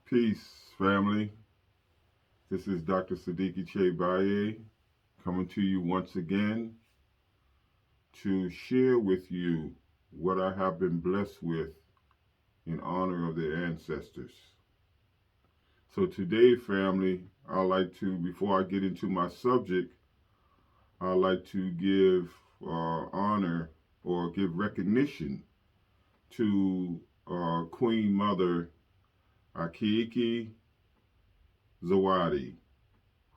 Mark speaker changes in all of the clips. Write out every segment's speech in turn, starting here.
Speaker 1: Peace, family. This is Dr. Sadiki Baye coming to you once again to share with you what I have been blessed with in honor of the ancestors. So today, family, I like to, before I get into my subject, I like to give honor or give recognition to Queen Mother Akiiki Zawadi,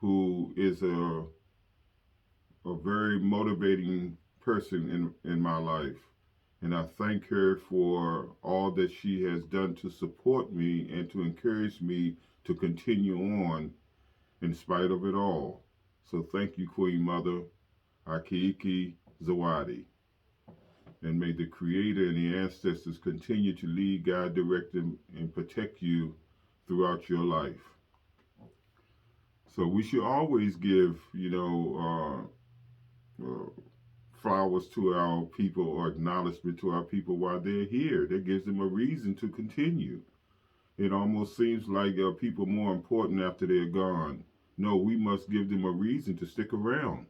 Speaker 1: who is a very motivating person in my life. And I thank her for all that she has done to support me and to encourage me to continue on in spite of it all. So thank you, Queen Mother Akiiki Zawadi. And may the Creator and the ancestors continue to lead, guide, direct, and protect you throughout your life. So we should always give, flowers to our people or acknowledgement to our people while they're here. That gives them a reason to continue. It almost seems like people more important after they're gone. No, we must give them a reason to stick around.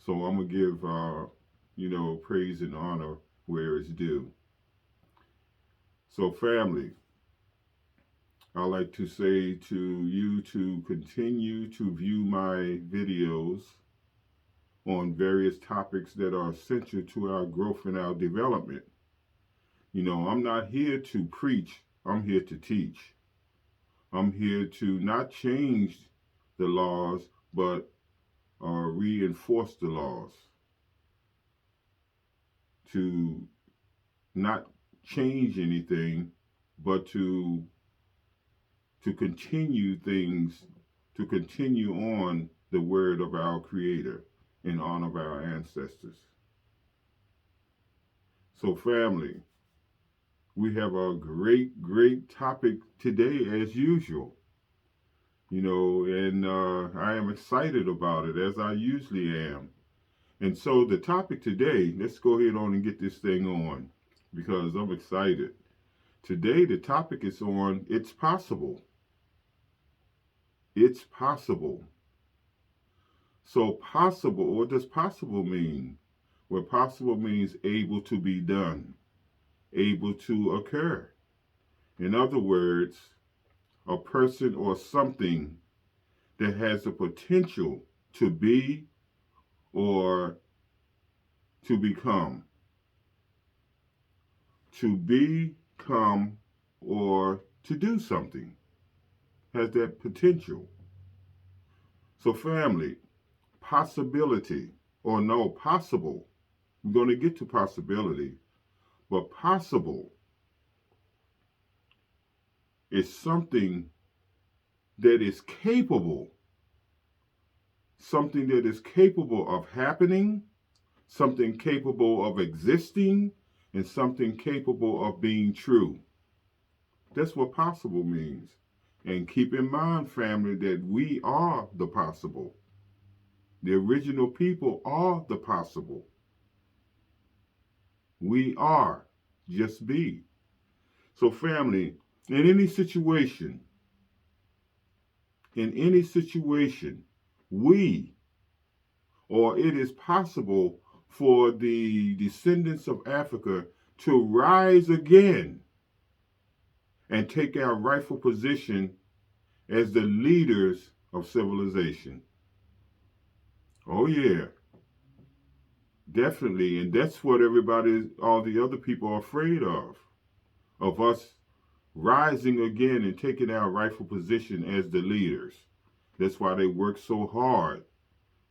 Speaker 1: So I'm gonna give, praise and honor where it's due. So family, I like to say to you to continue to view my videos on various topics that are essential to our growth and our development. I'm not here to preach, I'm here to teach. I'm here to not change the laws, but reinforce the laws. To not change anything, but to continue things, to continue on the word of our Creator in honor of our ancestors. So, family, we have a great topic today, as usual. And I am excited about it, as I usually am. And so, the topic today, let's go ahead on and get this thing on, because I'm excited. Today, the topic is on it's possible. It's possible. So, possible, what does possible mean? Well, possible means able to be done, able to occur. In other words, a person or something that has the potential to be or to become. To become or to do something has that potential. So, family, possibility, or no, possible. We're going to get to possibility, but possible is something that is capable, something that is capable of happening, something capable of existing, and something capable of being true. That's what possible means. And keep in mind, family, that we are the possible. The original people are the possible. We are. Just be. So, family, in any situation, we, or it is possible for the descendants of Africa to rise again and take our rightful position as the leaders of civilization. Oh yeah, definitely. And that's what all the other people are afraid of us rising again and taking our rightful position as the leaders. That's why they work so hard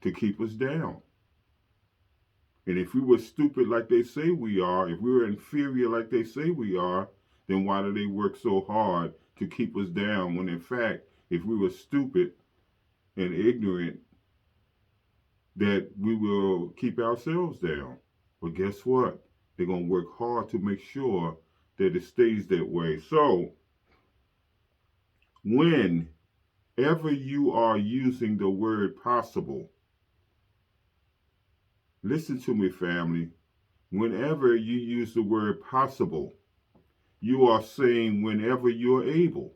Speaker 1: to keep us down. And if we were stupid like they say we are, if we were inferior like they say we are, then why do they work so hard to keep us down when in fact, if we were stupid and ignorant, that we will keep ourselves down? But guess what? They're going to work hard to make sure that it stays that way. So, whenever you are using the word possible, listen to me, family. Whenever you use the word possible, you are saying whenever you're able.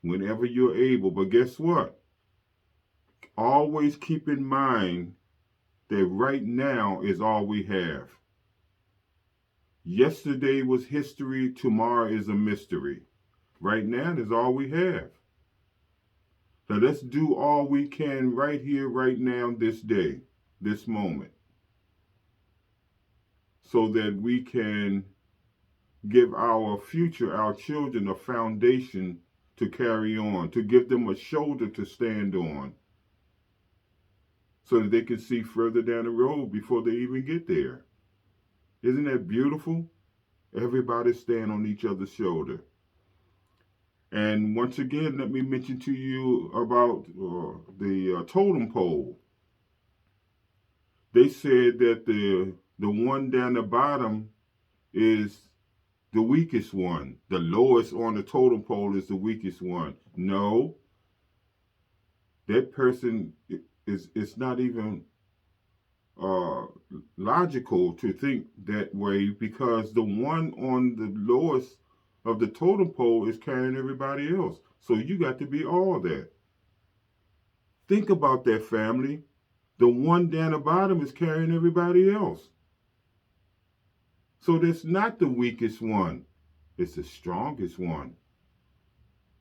Speaker 1: whenever you're able. But guess what? Always keep in mind that right now is all we have. Yesterday was history, tomorrow is a mystery. Right now is all we have. So let's do all we can right here, right now, this day, this moment, so that we can give our future, our children, a foundation to carry on, to give them a shoulder to stand on, so that they can see further down the road before they even get there. Isn't that beautiful? Everybody stand on each other's shoulder. And once again, let me mention to you about the totem pole. They said that the one down the bottom is the weakest one. The lowest on the totem pole is the weakest one. No, that person is, it's not even logical to think that way, because the one on the lowest of the totem pole is carrying everybody else. So you got to be all that. Think about that, family. The one down the bottom is carrying everybody else. So that's not the weakest one. It's the strongest one,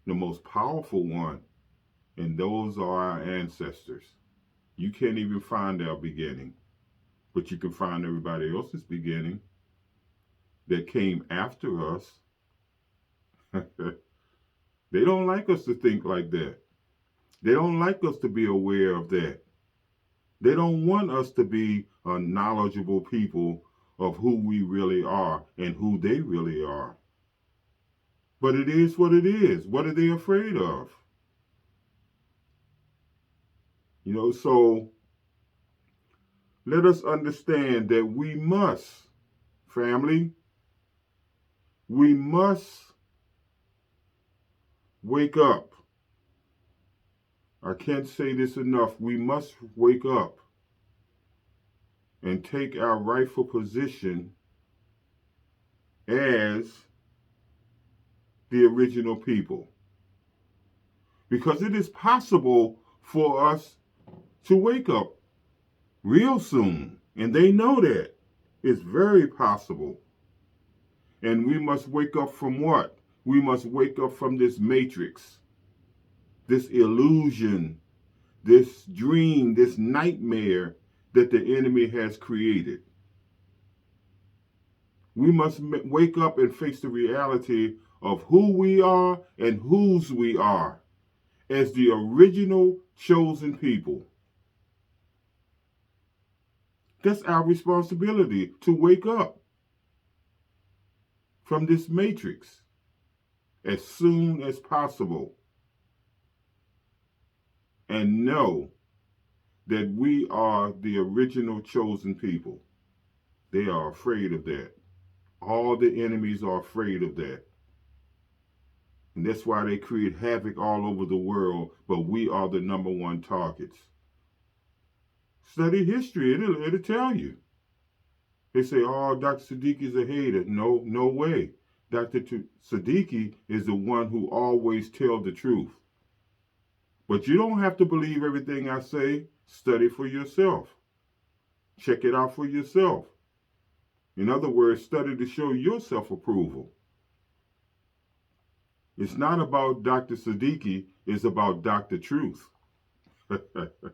Speaker 1: the most powerful one. And those are our ancestors. You can't even find our beginning, but you can find everybody else's beginning that came after us. They don't like us to think like that. They don't like us to be aware of that. They don't want us to be knowledgeable people of who we really are and who they really are. But it is what it is. What are they afraid of? You know, so let us understand that we must, family, we must wake up. I can't say this enough. We must wake up and take our rightful position as the original people. Because it is possible for us to wake up real soon. And they know that. It's very possible. And we must wake up from what? We must wake up from this matrix, this illusion, this dream, this nightmare that the enemy has created. We must wake up and face the reality of who we are and whose we are as the original chosen people. That's our responsibility, to wake up from this matrix as soon as possible and know that we are the original chosen people. They are afraid of that. All the enemies are afraid of that. And that's why they create havoc all over the world, but we are the number one targets. Study history, it'll tell you. They say, oh, Dr. Sadiki is a hater. No way. Dr. Sadiki is the one who always tells the truth. But you don't have to believe everything I say. Study for yourself. Check it out for yourself. In other words, study to show your self-approval. It's not about Dr. Sadiki, it's about Dr. Truth. The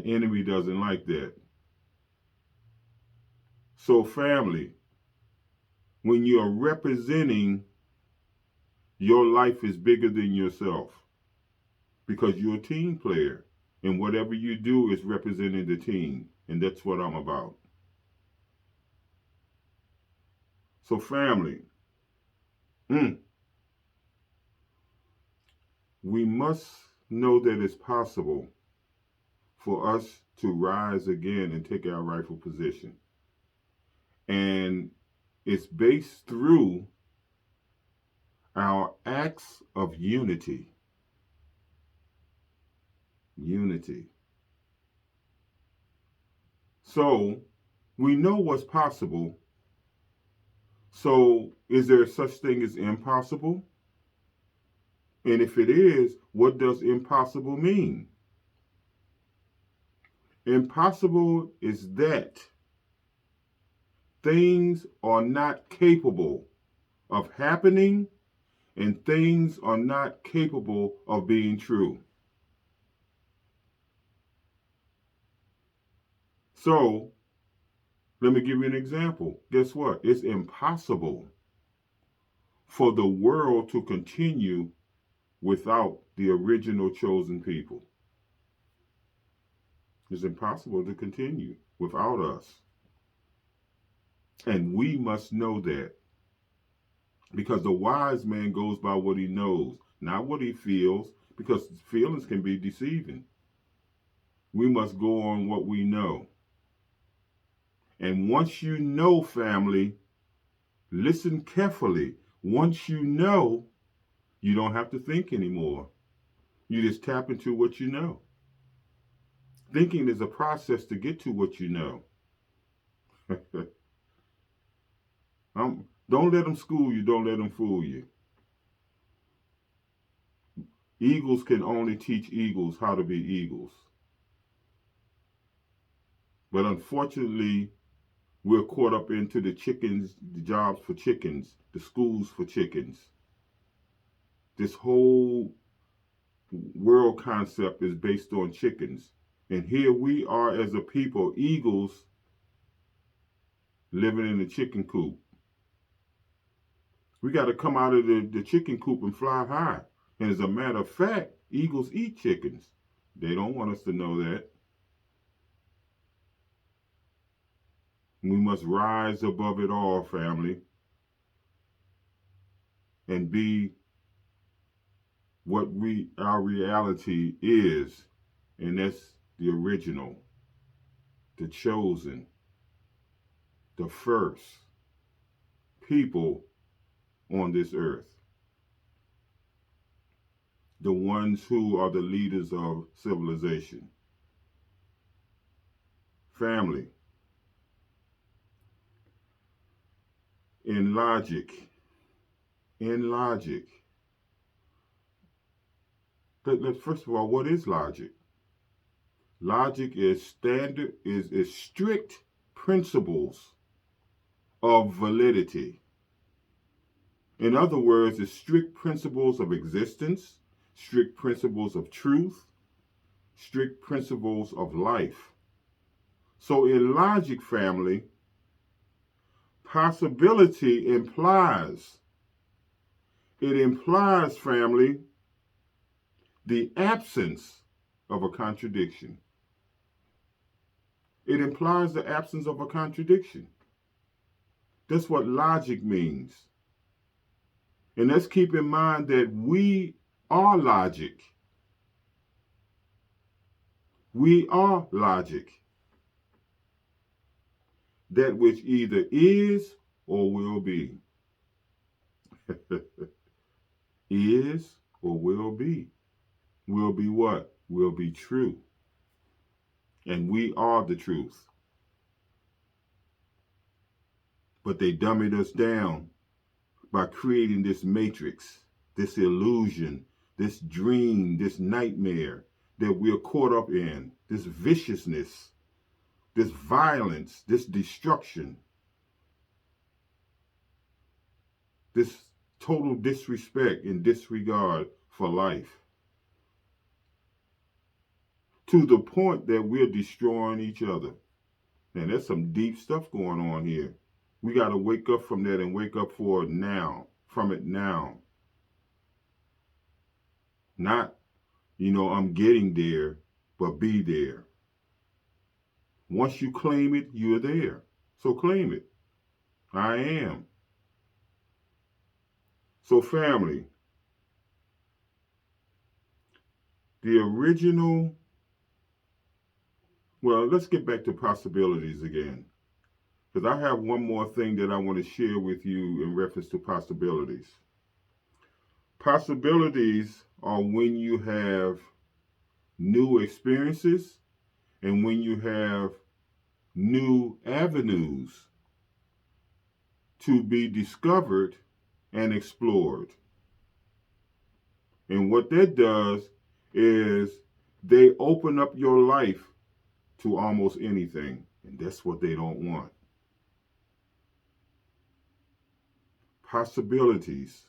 Speaker 1: enemy doesn't like that. So family, when you're representing, your life is bigger than yourself, because you're a team player, and whatever you do is representing the team, and that's what I'm about. So family, we must know that it's possible for us to rise again and take our rightful position. And it's based through our acts of unity. Unity. So we know what's possible. So is there such thing as impossible? And if it is, what does impossible mean? Impossible is that things are not capable of happening and things are not capable of being true. So, let me give you an example. Guess what? It's impossible for the world to continue without the original chosen people. It's impossible to continue without us. And we must know that. Because the wise man goes by what he knows, not what he feels, because feelings can be deceiving. We must go on what we know. And once you know, family, listen carefully. Once you know, you don't have to think anymore. You just tap into what you know. Thinking is a process to get to what you know. Don't let them school you. Don't let them fool you. Eagles can only teach eagles how to be eagles. But unfortunately, we're caught up into the chickens, the jobs for chickens, the schools for chickens. This whole world concept is based on chickens. And here we are as a people, eagles, living in a chicken coop. We got to come out of the chicken coop and fly high. And as a matter of fact, eagles eat chickens. They don't want us to know that. We must rise above it all, family, and be what our reality is, and that's the original, the chosen, the first people on this earth, the ones who are the leaders of civilization. Family, in logic, first of all, what is logic? Logic is strict principles of validity. In other words, it's strict principles of existence, strict principles of truth, strict principles of life. So in logic, family, possibility implies, family, the absence of a contradiction. It implies the absence of a contradiction. That's what logic means. And let's keep in mind that we are logic. We are logic. That which either is or will be. Is or will be. Will be what? Will be true. And we are the truth. But they dummied us down by creating this matrix, this illusion, this dream, this nightmare that we're caught up in, this viciousness, this violence, this destruction, this total disrespect and disregard for life, to the point that we're destroying each other. And there's some deep stuff going on here. We got to wake up from that and wake up for it now, from it now. Not, I'm getting there, but be there. Once you claim it, you're there. So claim it. I am. So family, the original, let's get back to possibilities again. Because I have one more thing that I want to share with you in reference to possibilities. Possibilities are when you have new experiences and when you have new avenues to be discovered and explored. And what that does is they open up your life to almost anything. And that's what they don't want. Possibilities,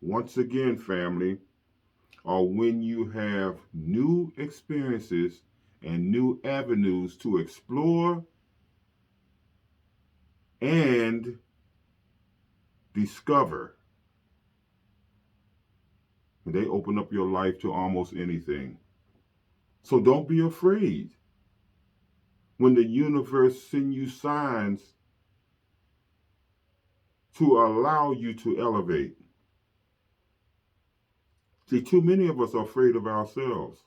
Speaker 1: once again, family, are when you have new experiences and new avenues to explore and discover. And they open up your life to almost anything. So don't be afraid when the universe sends you signs to allow you to elevate. See, too many of us are afraid of ourselves.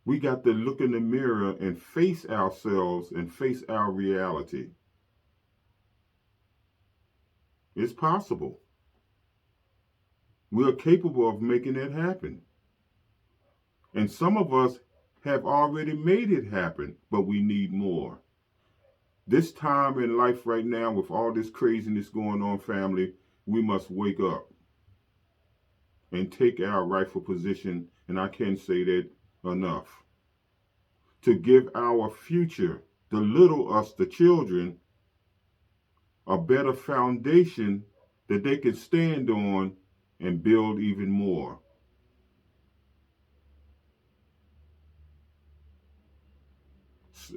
Speaker 1: We got to look in the mirror and face ourselves and face our reality. It's possible. We are capable of making it happen. And some of us have already made it happen, but we need more. This time in life right now, with all this craziness going on, family, we must wake up and take our rightful position, and I can't say that enough, to give our future, the little us, the children, a better foundation that they can stand on and build even more.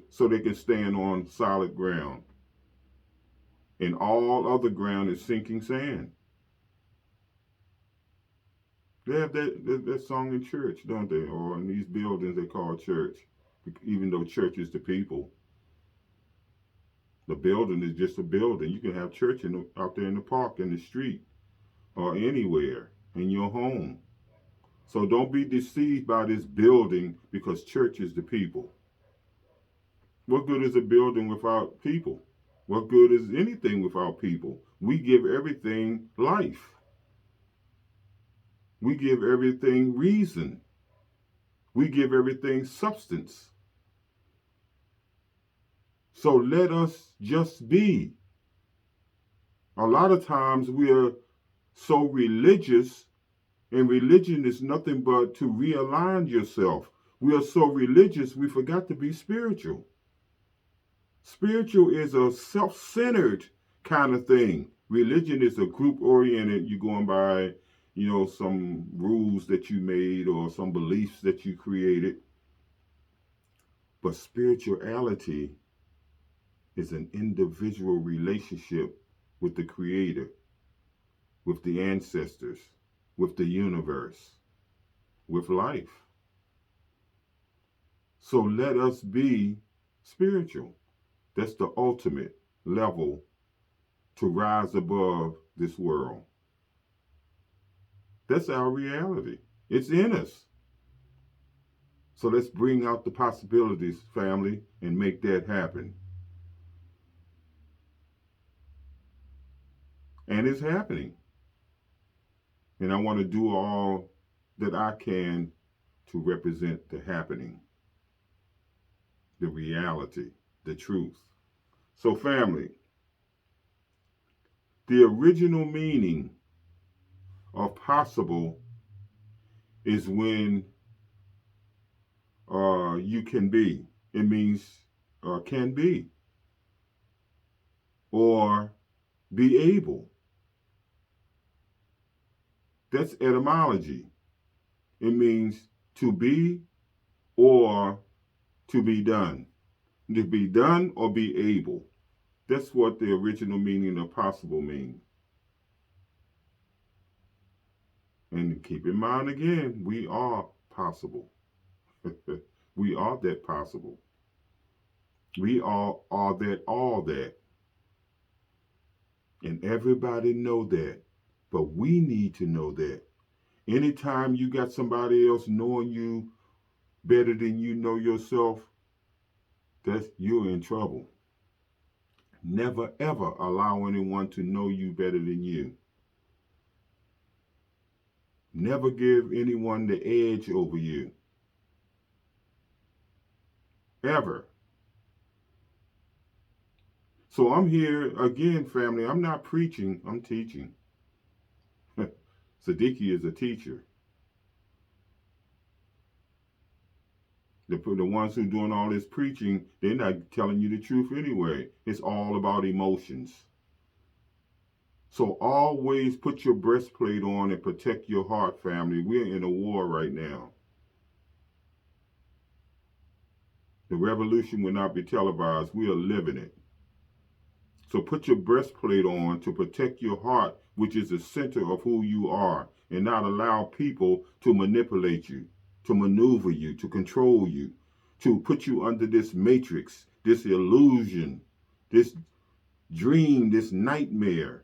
Speaker 1: So they can stand on solid ground. And all other ground is sinking sand. They have that song in church, don't they? Or in these buildings they call church, even though church is the people. The building is just a building. You can have church out there in the park, in the street, or anywhere, in your home. So don't be deceived by this building, because church is the people. What good is a building without people? What good is anything without people? We give everything life. We give everything reason. We give everything substance. So let us just be. A lot of times we are so religious, and religion is nothing but to realign yourself. We are so religious, we forgot to be spiritual. Spiritual is a self-centered kind of thing. Religion is a group-oriented. You're going by, some rules that you made or some beliefs that you created. But spirituality is an individual relationship with the Creator, with the ancestors, with the universe, with life. So let us be spiritual. That's the ultimate level to rise above this world. That's our reality. It's in us. So let's bring out the possibilities, family, and make that happen. And it's happening. And I want to do all that I can to represent the happening, the reality, the truth. So, family, the original meaning of possible is when you can be. It means can be or be able. That's etymology. It means to be or to be done. To be done or be able. That's what the original meaning of possible means. And keep in mind again, we are possible. We are that possible. We all are that all that. And everybody know that. But we need to know that. Anytime you got somebody else knowing you better than you know yourself, that's you're in trouble. Never ever allow anyone to know you better than you. Never give anyone the edge over you. Ever. So I'm here again, family. I'm not preaching, I'm teaching. Sadiki is a teacher. The ones who doing all this preaching, they're not telling you the truth anyway. It's all about emotions. So always put your breastplate on and protect your heart, family. We're in a war right now. The revolution will not be televised. We are living it. So put your breastplate on to protect your heart, which is the center of who you are, and not allow people to manipulate you, to maneuver you, to control you, to put you under this matrix, this illusion, this dream, this nightmare.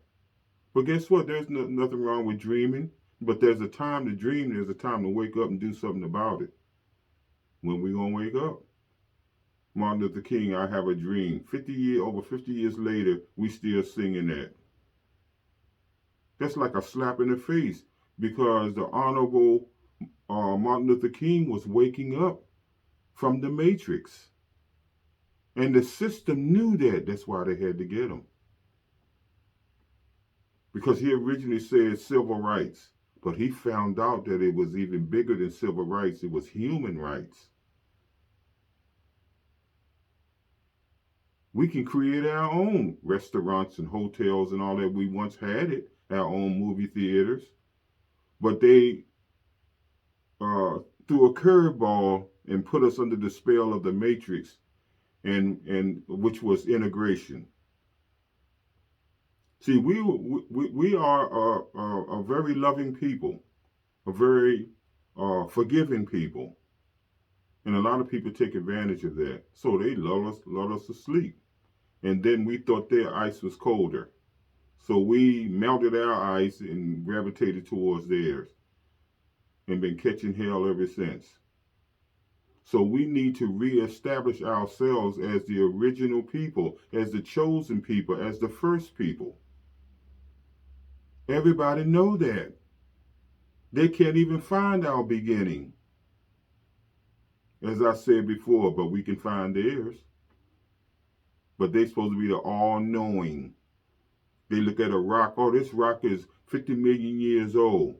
Speaker 1: But guess what? There's nothing wrong with dreaming, but there's a time to dream, there's a time to wake up and do something about it. When we gonna wake up? Martin Luther King, I have a dream. Over 50 years later, we still singing that. That's like a slap in the face, because the Honorable Martin Luther King was waking up from the matrix. And the system knew that. That's why they had to get him. Because he originally said civil rights, but he found out that it was even bigger than civil rights. It was human rights. We can create our own restaurants and hotels and all that. We once had it, our own movie theaters. But they threw a curveball and put us under the spell of the matrix, and which was integration. See, we are a very loving people, a very forgiving people. And a lot of people take advantage of that. So they lull us to sleep. And then we thought their ice was colder. So we melted our ice and gravitated towards theirs. And been catching hell ever since. So we need to reestablish ourselves as the original people, as the chosen people, as the first people. Everybody know that. They can't even find our beginning. As I said before, but we can find theirs. But they're supposed to be the all-knowing. They look at a rock, oh, this rock is 50 million years old.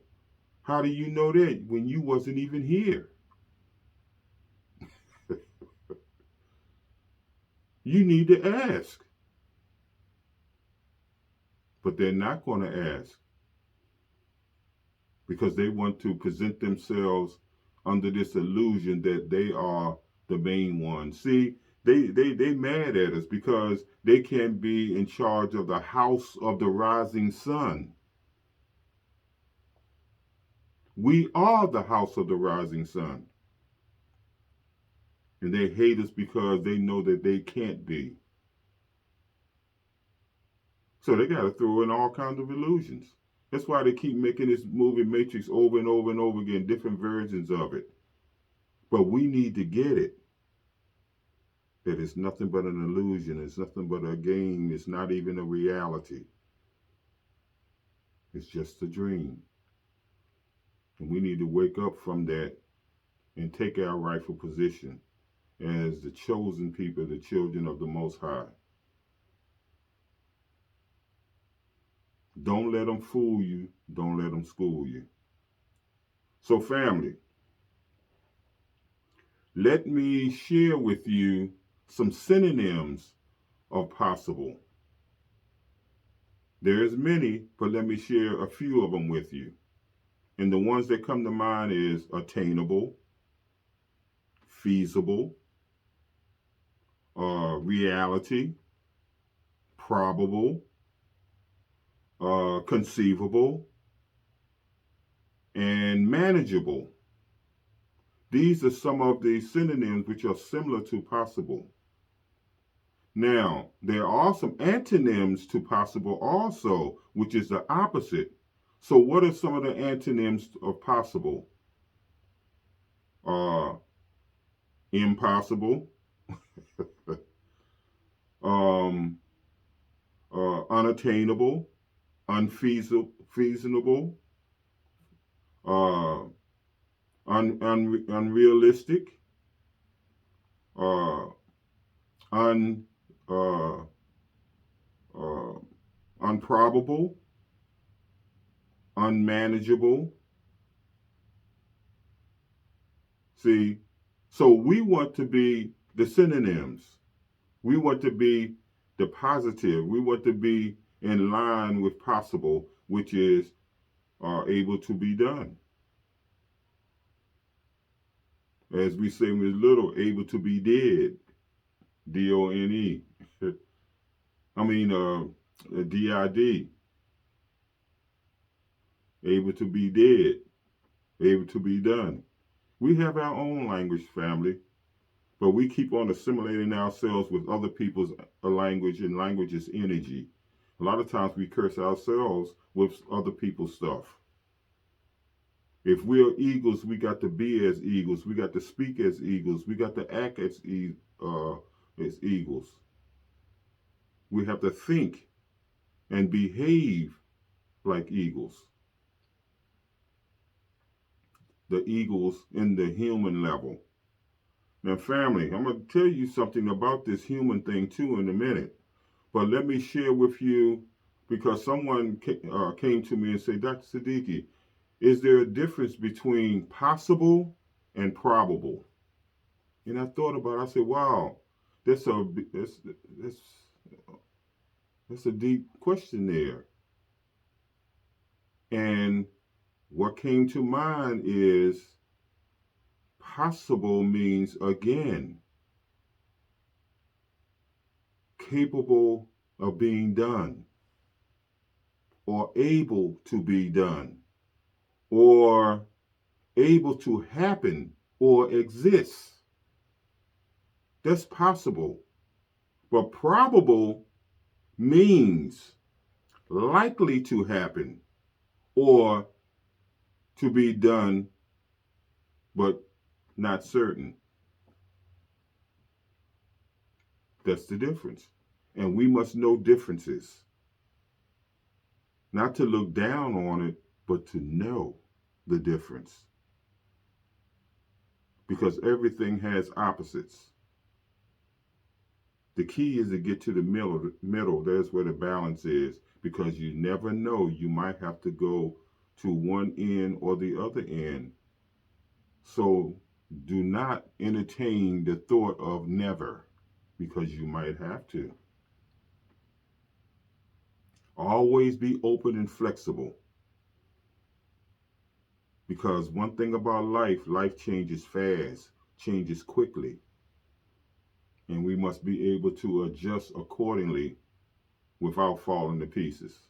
Speaker 1: How do you know that when you wasn't even here? You need to ask. But they're not going to ask. Because they want to present themselves under this illusion that they are the main one. See, they mad at us because they can't be in charge of the house of the rising sun. We are the house of the rising sun. And they hate us because they know that they can't be. So they got to throw in all kinds of illusions. That's why they keep making this movie Matrix over and over and over again, different versions of it. But we need to get it. That it's nothing but an illusion. It's nothing but a game. It's not even a reality. It's just a dream. And we need to wake up from that and take our rightful position as the chosen people, the children of the Most High. Don't let them fool you. Don't let them school you. So family, let me share with you some synonyms of possible. There's many, but let me share a few of them with you. And the ones that come to mind is attainable, feasible, reality, probable, conceivable, and manageable. These are some of the synonyms which are similar to possible. Now, there are some antonyms to possible also, which is the opposite. So what are some of the antonyms of possible? Impossible, unattainable, unfeasible, unrealistic, unprobable, unmanageable. See, so we want to be the synonyms. We want to be the positive. We want to be in line with possible, which is able to be done. As we say when we're little, able to be dead. D-O-N-E. I mean, D-I-D. Able to be dead. Able to be done. We have our own language, family, but we keep on assimilating ourselves with other people's language, and language is energy. A lot of times we curse ourselves with other people's stuff. If we're eagles, we got to be as eagles. We got to speak as eagles. We got to act as eagles. We have to think and behave like eagles. The eagles in the human level. Now, family, I'm going to tell you something about this human thing too in a minute. But let me share with you, because someone came to me and said, Dr. Sadiki, is there a difference between possible and probable? And I thought about it. I said, wow, that's a deep question there. And what came to mind is possible means, again, capable of being done, or able to be done, or able to happen or exist. That's possible. But probable means likely to happen or to be done, but not certain. That's the difference. And we must know differences. Not to look down on it, but to know the difference. Because everything has opposites. The key is to get to the middle. That's where the balance is. Because you never know, you might have to go to one end or the other end. So do not entertain the thought of never, because you might have to. Always be open and flexible. Because one thing about life changes fast, changes quickly. And we must be able to adjust accordingly without falling to pieces.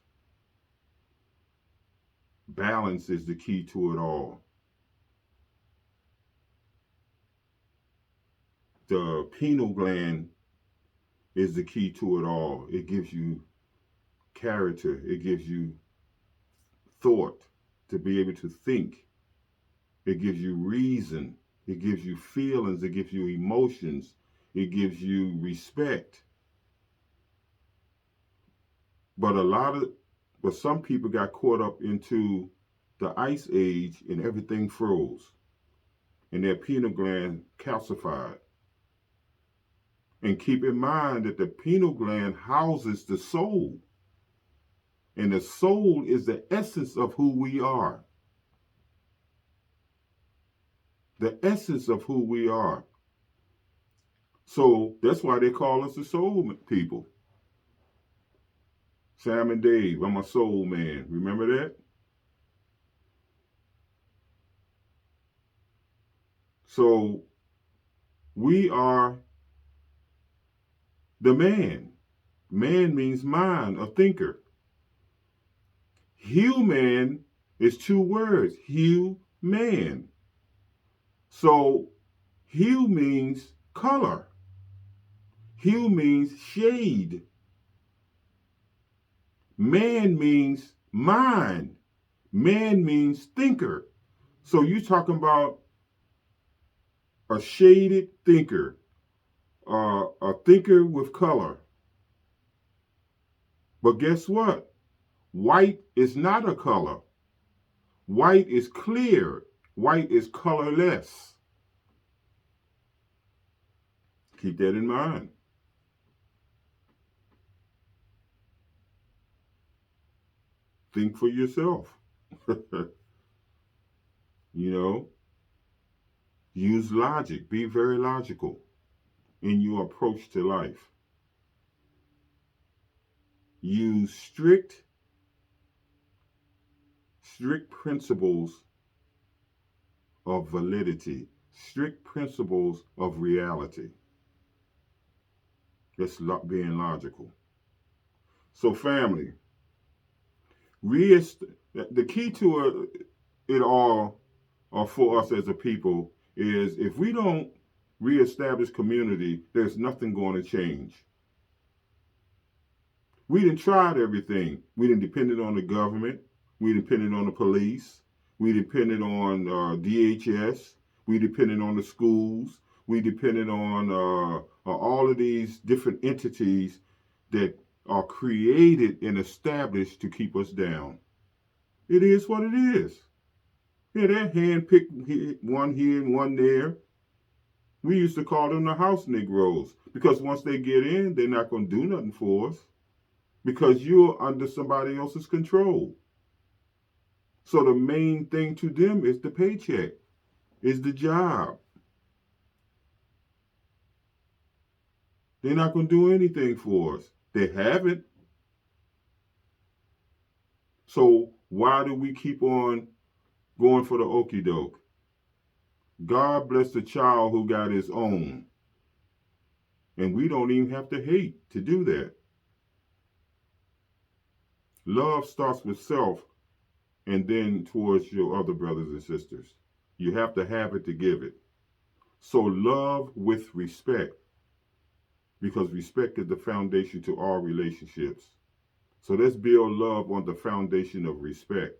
Speaker 1: Balance is the key to it all. The pineal gland is the key to it all. It gives you character. It gives you thought to be able to think. It gives you reason. It gives you feelings. It gives you emotions. It gives you respect. But some people got caught up into the ice age and everything froze. And their pineal gland calcified. And keep in mind that the pineal gland houses the soul. And the soul is the essence of who we are. The essence of who we are. So that's why they call us the soul people. Sam and Dave, I'm a soul man. Remember that? So we are the man. Man means mind, a thinker. Human is two words. Hue, man. So hue means color. Hue means shade. Man means mind. Man means thinker. So you're talking about a shaded thinker, a thinker with color. But guess what? White is not a color. White is clear. White is colorless. Keep that in mind. Think for yourself. You know, use logic. Be very logical in your approach to life. Use strict principles of validity, strict principles of reality. That's being logical. So, family, the key to it all, or for us as a people, is if we don't reestablish community, there's nothing going to change. We done tried everything. We done depended on the government. We depended on the police. We depended on DHS. We depended on the schools. We depended on all of these different entities that are created and established to keep us down. It is what it is. Yeah, they're handpicked, one here and one there. We used to call them the house Negroes because once they get in, they're not going to do nothing for us because you're under somebody else's control. So the main thing to them is the paycheck, is the job. They're not going to do anything for us. They haven't. So why do we keep on going for the okie doke? God bless the child who got his own. And we don't even have to hate to do that. Love starts with self and then towards your other brothers and sisters. You have to have it to give it. So love with respect, because respect is the foundation to all relationships. So let's build love on the foundation of respect.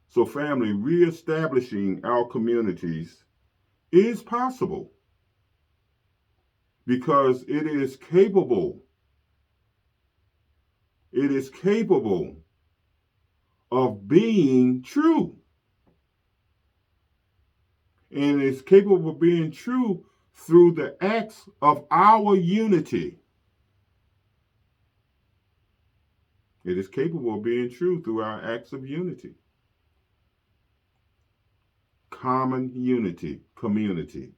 Speaker 1: So family, reestablishing our communities is possible because it is capable. It is capable of being true. And it's capable of being true through the acts of our unity. It is capable of being true through our acts of unity. Common unity, community.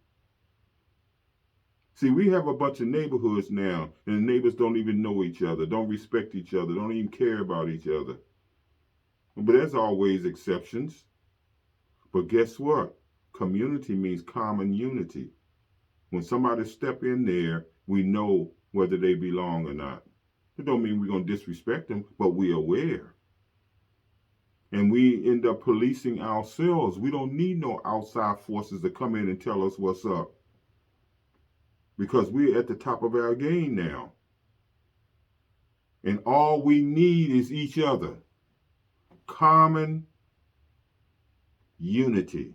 Speaker 1: See, we have a bunch of neighborhoods now, and the neighbors don't even know each other, don't respect each other, don't even care about each other. But there's always exceptions. But guess what? Community means common unity. When somebody step in there, we know whether they belong or not. It don't mean we're going to disrespect them, but we're aware. And we end up policing ourselves. We don't need no outside forces to come in and tell us what's up, because we're at the top of our game now. And all we need is each other. Common unity.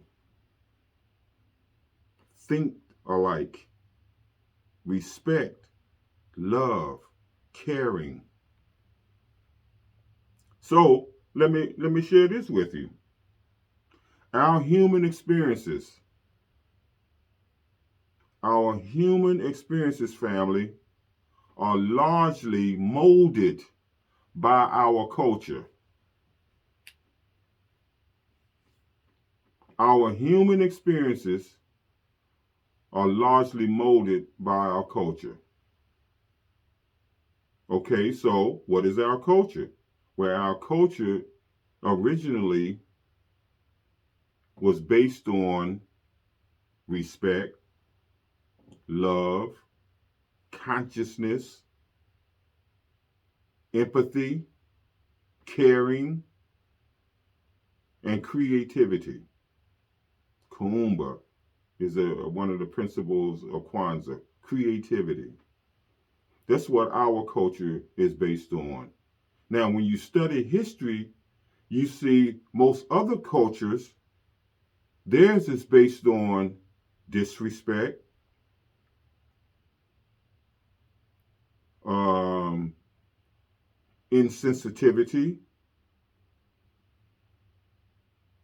Speaker 1: Think alike. Respect, love, caring. So let me share this with you. Our human experiences, family, are largely molded by our culture. Our human experiences are largely molded by our culture. Okay, so what is our culture? Well, our culture originally was based on respect, love, consciousness, empathy, caring, and creativity. Kuumba is one of the principles of Kwanzaa, creativity. That's what our culture is based on. Now, when you study history, you see most other cultures, theirs is based on disrespect, insensitivity,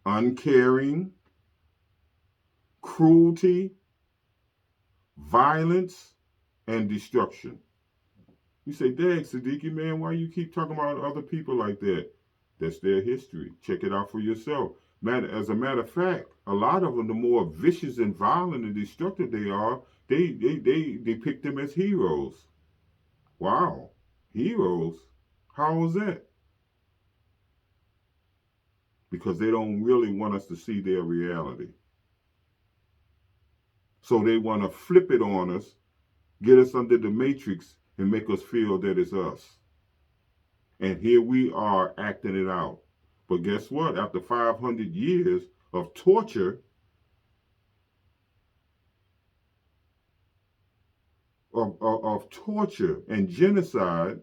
Speaker 1: uncaring, cruelty, violence, and destruction. You say, dang, Sadiki, man, why you keep talking about other people like that? That's their history. Check it out for yourself. As a matter of fact, a lot of them, the more vicious and violent and destructive they are, they depict them as heroes. Wow, heroes? How is that? Because they don't really want us to see their reality. So they want to flip it on us, get us under the matrix, and make us feel that it's us. And here we are acting it out. But guess what? After 500 years of torture, of torture and genocide,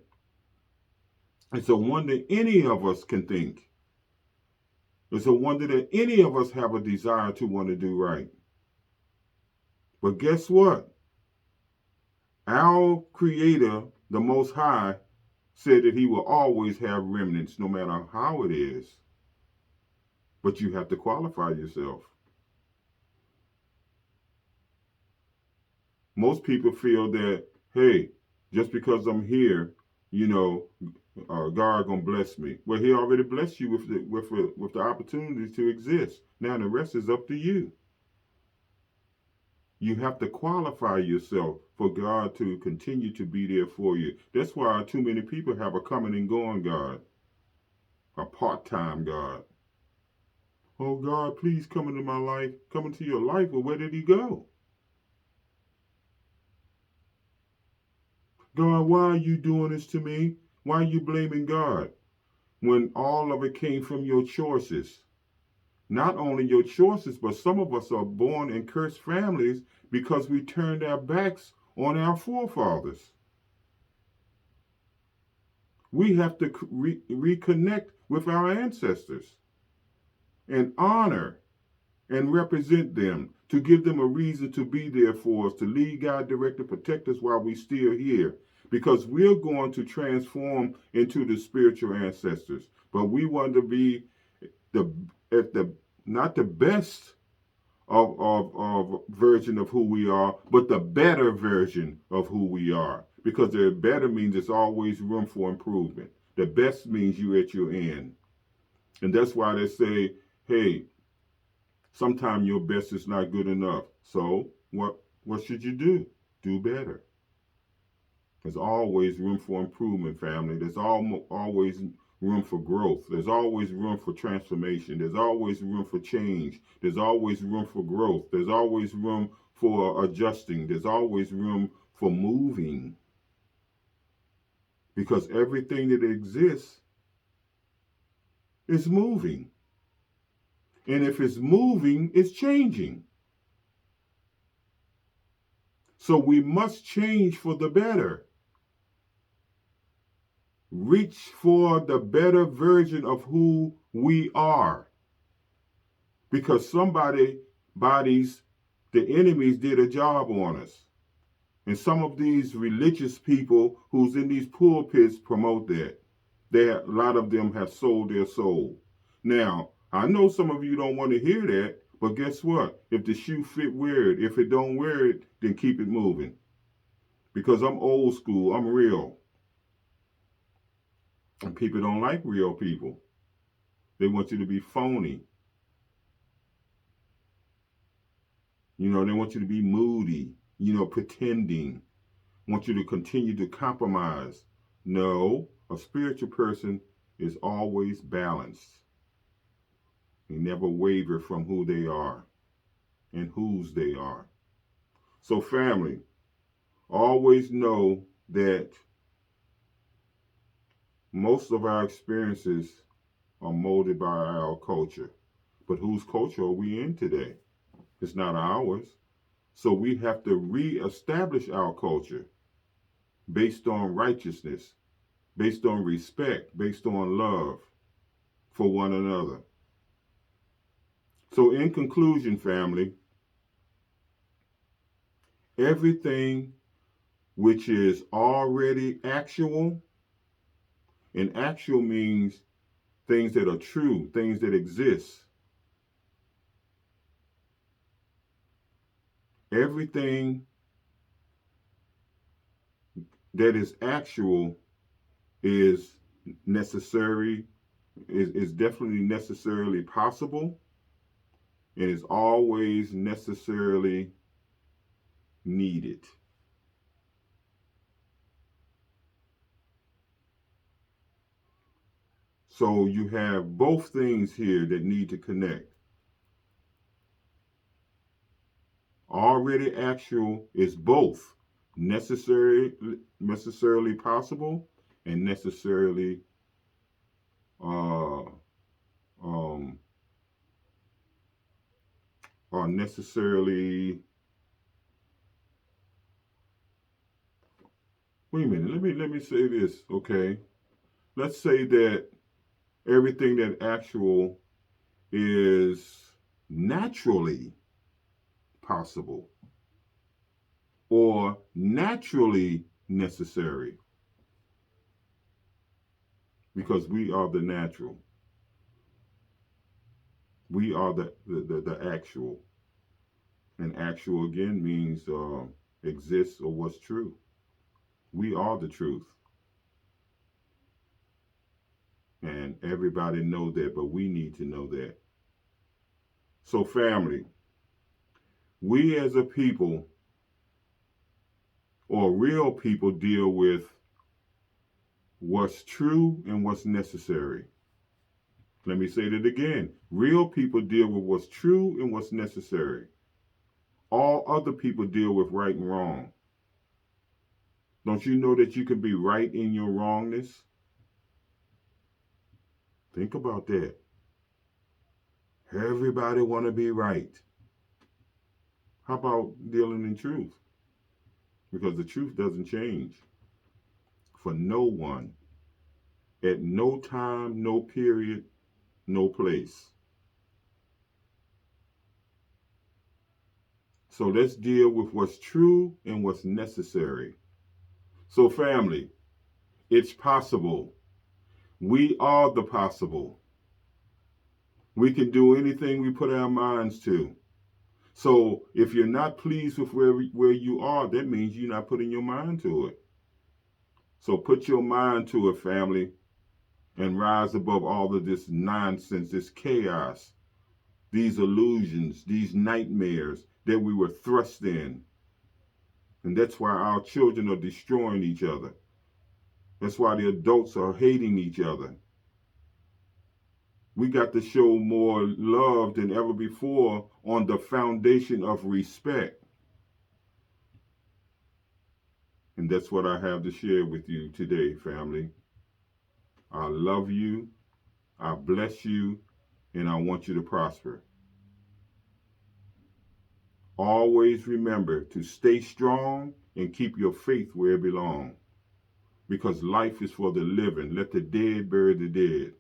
Speaker 1: it's a wonder any of us can think. It's a wonder that any of us have a desire to want to do right. But guess what? Our Creator, the Most High, said that He will always have remnants, no matter how it is. But you have to qualify yourself. Most people feel that, hey, just because I'm here, God gonna bless me. Well, He already blessed you with the opportunity to exist. Now the rest is up to you. You have to qualify yourself for God to continue to be there for you. That's why too many people have a coming and going God, a part-time God. Oh God, please come into my life, come into your life. Well, where did He go? God, why are you doing this to me? Why are you blaming God? When all of it came from your choices. Not only your choices, but some of us are born in cursed families because we turned our backs on our forefathers. We have to reconnect with our ancestors and honor and represent them, to give them a reason to be there for us, to lead, guide, direct, and protect us while we're still here. Because we're going to transform into the spiritual ancestors. But we want to be not the best of version of who we are, but the better version of who we are. Because the better means there's always room for improvement. The best means you're at your end. And that's why they say, hey, sometimes your best is not good enough. So what should you do? Do better. There's always room for improvement, family. There's always room for growth. There's always room for transformation. There's always room for change. There's always room for growth. There's always room for adjusting. There's always room for moving. Because everything that exists is moving. And if it's moving, it's changing. So we must change for the better. Reach for the better version of who we are. Because the enemies did a job on us. And some of these religious people who's in these pulpits promote that. A lot of them have sold their soul. Now, I know some of you don't want to hear that, but guess what? If the shoe fit, wear it. If it don't wear it, then keep it moving. Because I'm old school, I'm real. And people don't like real people. They want you to be phony. They want you to be moody, pretending. Want you to continue to compromise. No, a spiritual person is always balanced. They never waver from who they are and whose they are. So family, always know that most of our experiences are molded by our culture. But whose culture are we in today? It's not ours. So we have to reestablish our culture based on righteousness, based on respect, based on love for one another. So in conclusion, family, everything which is already actual, and actual means things that are true, things that exist. Everything that is actual is necessary is definitely necessarily possible, and is always necessarily needed. So you have both things here that need to connect. Already actual is both necessarily possible and necessarily uh, um, or necessarily. Wait a minute. Let me say this. Okay. Let's say that everything that actual is naturally possible or naturally necessary, because we are the natural. We are the actual. And actual again means exists or what's true. We are the truth. And everybody know that, but we need to know that. So family, we as a people or real people deal with what's true and what's necessary. Let me say that again. Real people deal with what's true and what's necessary. All other people deal with right and wrong. Don't you know that you can be right in your wrongness? Think about that. Everybody want to be right. How about dealing in truth? Because the truth doesn't change for no one, at no time, no period, no place. So let's deal with what's true and what's necessary. So, family, it's possible. We are the possible. We can do anything we put our minds to. So, if you're not pleased with where you are, that means you're not putting your mind to it. So, put your mind to it, family, and rise above all of this nonsense, this chaos, these illusions, these nightmares that we were thrust in. And that's why our children are destroying each other. That's why the adults are hating each other. We got to show more love than ever before on the foundation of respect. And that's what I have to share with you today, family. I love you, I bless you, and I want you to prosper. Always remember to stay strong and keep your faith where it belongs. Because life is for the living. Let the dead bury the dead.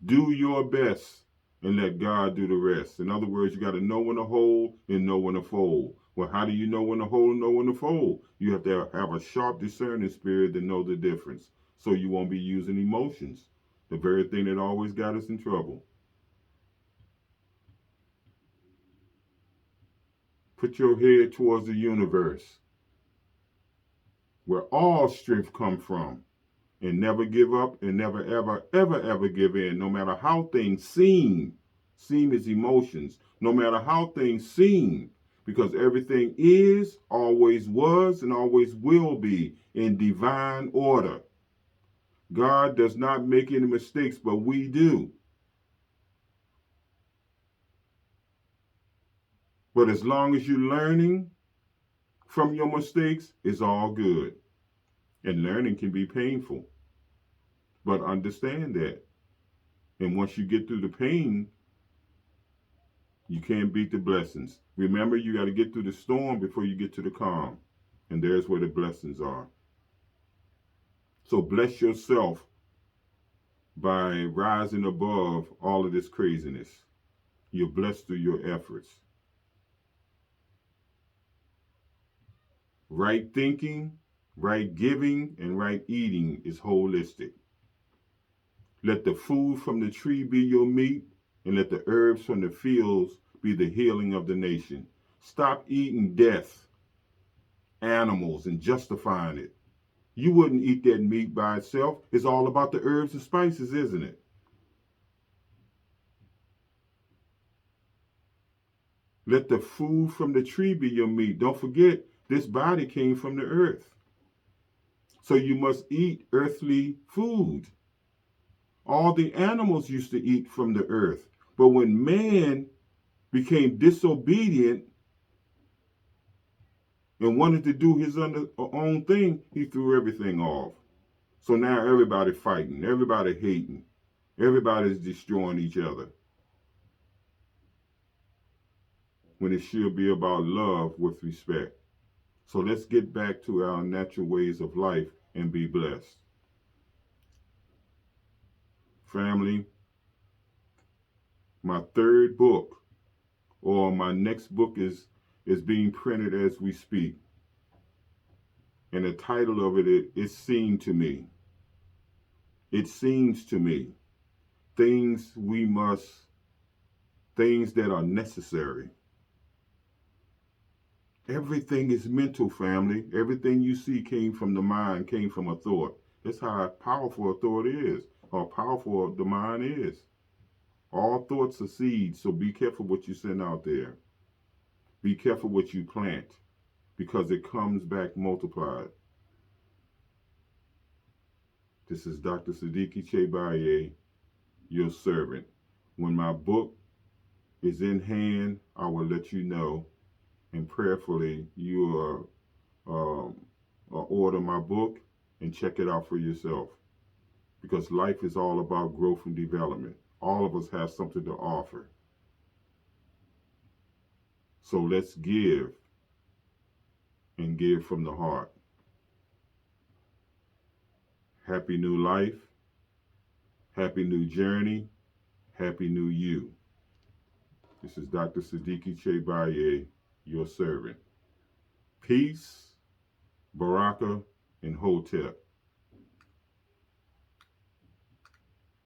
Speaker 1: Do your best and let God do the rest. In other words, you got to know when to hold and know when to fold. Well, how do you know when to hold and know when to fold? You have to have a sharp discerning spirit to know the difference. So you won't be using emotions. The very thing that always got us in trouble. Put your head towards the universe, where all strength comes from. And never give up and never, ever give in, no matter how things seem. Seem is emotions. No matter how things seem, because everything is, always was, and always will be in divine order. God does not make any mistakes, but we do. But as long as you're learning from your mistakes, it's all good. And learning can be painful. But understand that. And once you get through the pain, you can't beat the blessings. Remember, you got to get through the storm before you get to the calm. And there's where the blessings are. So bless yourself by rising above all of this craziness. You're blessed through your efforts. Right thinking, right giving, and right eating is holistic. Let the food from the tree be your meat, and let the herbs from the fields be the healing of the nation. Stop eating death, animals, and justifying it. You wouldn't eat that meat by itself. It's all about the herbs and spices, isn't it? Let the food from the tree be your meat. Don't forget, this body came from the earth. So you must eat earthly food. All the animals used to eat from the earth. But when man became disobedient and wanted to do his own thing, he threw everything off. So now everybody fighting, everybody hating, everybody's destroying each other. When it should be about love with respect. So let's get back to our natural ways of life and be blessed. Family, my third book, or my next book, is being printed as we speak. And the title of it seemed to me. It seems to me. Things that are necessary. Everything is mental, family. Everything you see came from the mind, came from a thought. That's how powerful a thought is, how powerful the mind is. All thoughts are seeds, so be careful what you send out there. Be careful what you plant, because it comes back multiplied. This is Dr. Sadiki Baye, your servant. When my book is in hand, I will let you know, and prayerfully you order my book and check it out for yourself. Because life is all about growth and development. All of us have something to offer. So let's give, and give from the heart. Happy new life. Happy new journey. Happy new you. This is Dr. Sadiki Baye, your servant. Peace, Baraka, and Hotep.